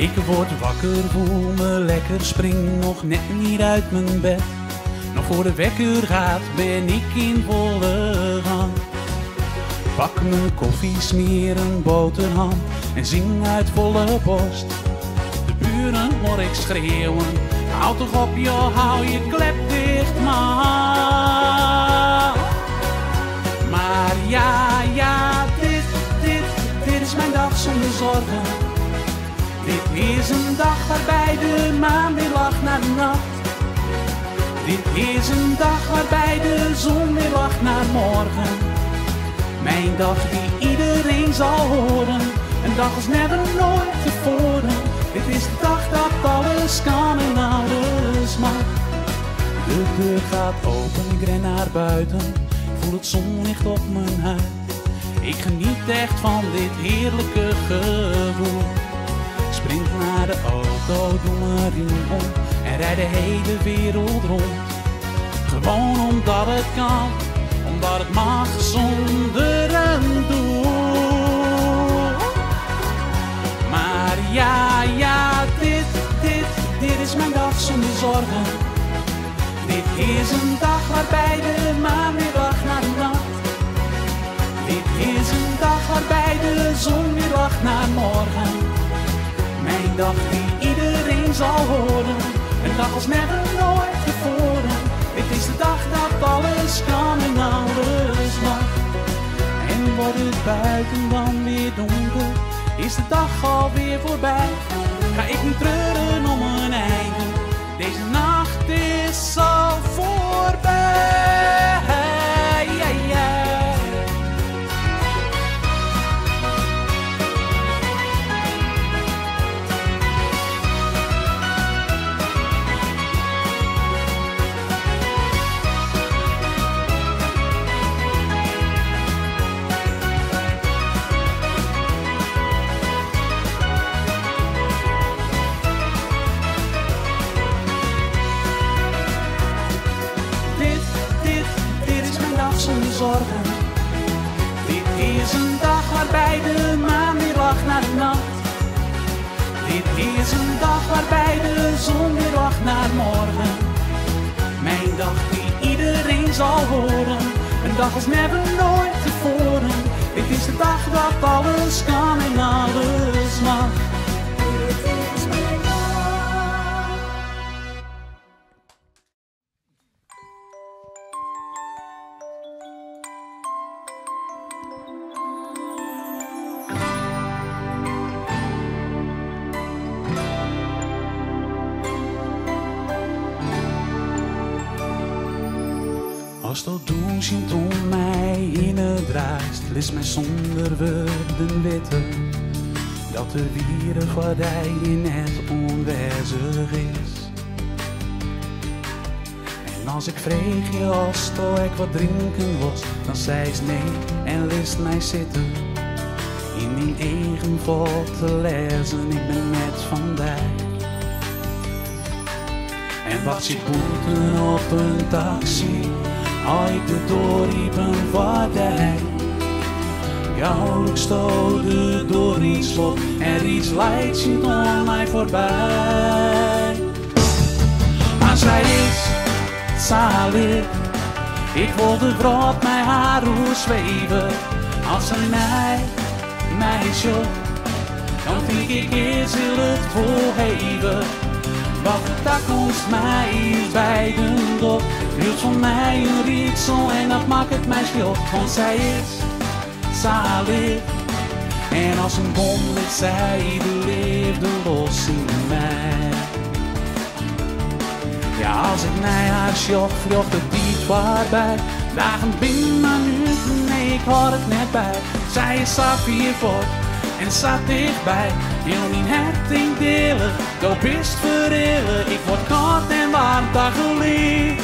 Ik word wakker, voel me lekker, spring nog net niet uit mijn bed. Nog voor de wekker gaat ben ik in volle gang. Pak mijn koffie, smeer een boterham en zing uit volle borst. De buren hoor ik schreeuwen, houd toch op joh, hou je klep dicht man. Maar ja, dit is mijn dag zonder zorgen. Dit is een dag waarbij de maan weer lacht naar de nacht. Dit is een dag waarbij de zon weer lacht naar morgen. Mijn dag die iedereen zal horen. Een dag als never nooit tevoren. Dit is de dag dat alles kan en alles mag. De deur gaat open, ik ren naar buiten. Ik voel het zonlicht op mijn huid. Ik geniet echt van dit heerlijke gevoel. Sprint naar de auto, doe mijn riem om en rijd de hele wereld rond. Gewoon omdat het kan, omdat het mag zonder een doel. Maar ja, dit is mijn dag zonder zorgen. Dit is een dag waarbij de maan weer lacht naar de nacht. Dit is een dag waarbij de zon weer lacht naar morgen. Mijn dag die iedereen zal horen. Een dag als never nooit tevoren. Dit is de dag dat alles kan en alles mag. En wordt het buiten dan weer donker, is de dag alweer voorbij. Ga ik niet treuren om een einde. Deze nacht is al voorbij. Zorgen. Dit is een dag waarbij de maan weer lacht naar de nacht. Dit is een dag waarbij de zon weer lacht naar morgen. Mijn dag die iedereen zal horen. Een dag als never nooit tevoren. Dit is de dag dat alles kan en alles mag. Als dat doen ziet om mij in het draast, leest mij zonder woorden weten dat de wierenvaardij net onwijzig is. En als ik vreeg je als ik wat drinken was, dan zei ze nee en liet mij zitten. In die eigen vol te lezen, ik ben net vandaag. En wacht je boeten op een taxi, uit de doorriepen vaardij. Gauwelijk stoten door iets slot en iets leidt ziet aan mij voorbij. Maar zij is zalig, ik wilde vrot mijn haar hoe zweven. Als ze mij zocht, dan denk ik eerst wil het volgeven. Wat de toekomst mij is bij de dop, hield van mij een rietsel en dat maakt het mij schuld. Want zij is zalig en als een bom met zij de liefde los in mij. Ja, als ik naar haar zocht, vloog het niet voorbij. Dagen binnen minuten, nee ik hoor het net bij. Zij zat hier voor en zat dichtbij. Heel niet het ding delen, doe best verillen. Ik word koud en warm dagelijks.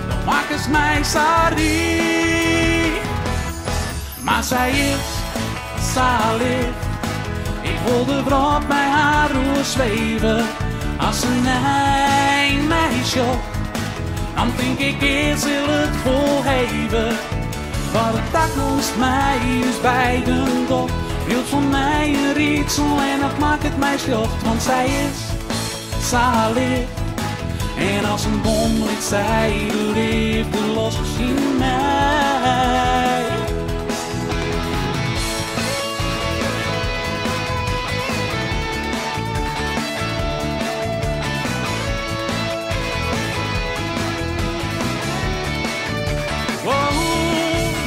Dan maakt het mij sorry. Maar zij is zalig. Ik wilde brand bij haar roer zweven. Als ze mij zocht, dan denk ik eerst wil het volgeven. Wat het toekomst mij is bij de dop, hield van mij een rietsel en dat maakt het mij slocht, want zij is zalig. En als een bom liet zij de liefde los in mij.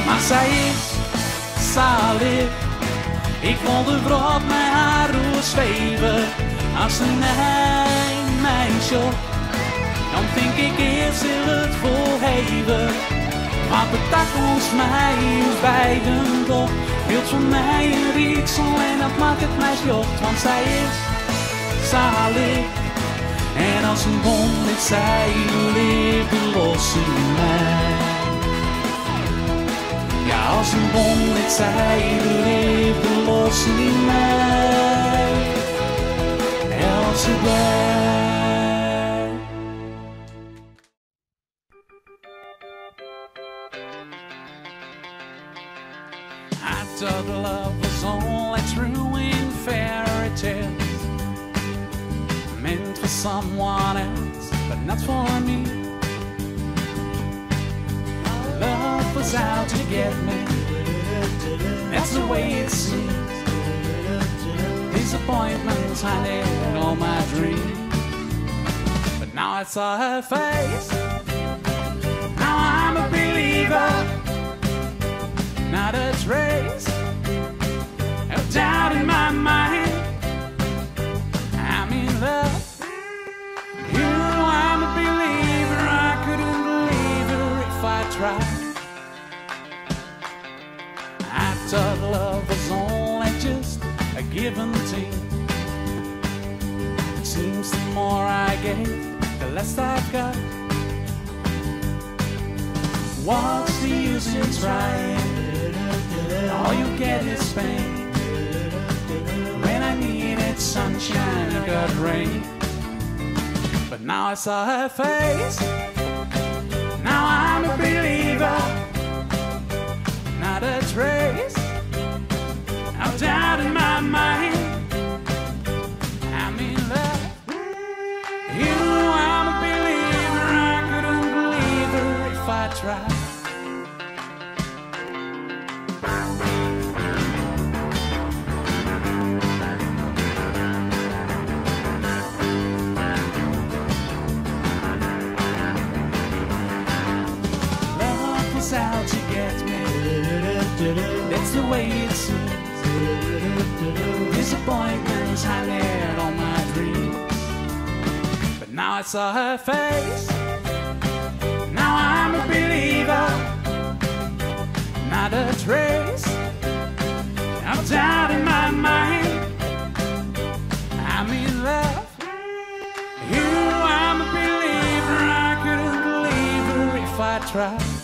Maar zij is zalig. Ik wonder op mijn haar hoe zweven. Als ze neemt mij shot, dan denk ik eerst heel het vol hebben. Maar betak ons mij ons beiden toch. Hield van mij een rietsel en dat maakt het mij slot. Want zij is zalig. En als een bom liet zij de liefde los in mij. Ja, als een bom liet zij de liefde los in mij. Else blij. I thought love was only true in fairy tales, meant for someone else, but not for me. Love was out to get me, that's the way it seems. Disappointments hiding all my dreams. But now I saw her face, now I'm a believer. Not a trace of doubt in my mind. I'm in love. You know I'm a believer. I couldn't believe her if I tried. I thought love was only just a give and take. It seems the more I gave, the less I've got. What's the use in trying? All you get is pain. When I needed sunshine, you got rain. But now I saw her face, now I'm a believer. Not a trace of doubt in my mind. I'm in love. You know I'm a believer. I couldn't believe her if I tried. Out to get me, that's the way it seems. Disappointments hiding all my dreams. But now I saw her face, now I'm a believer. Not a trace of doubt in my mind. I'm in love. You know I'm a believer. I couldn't believe her if I tried.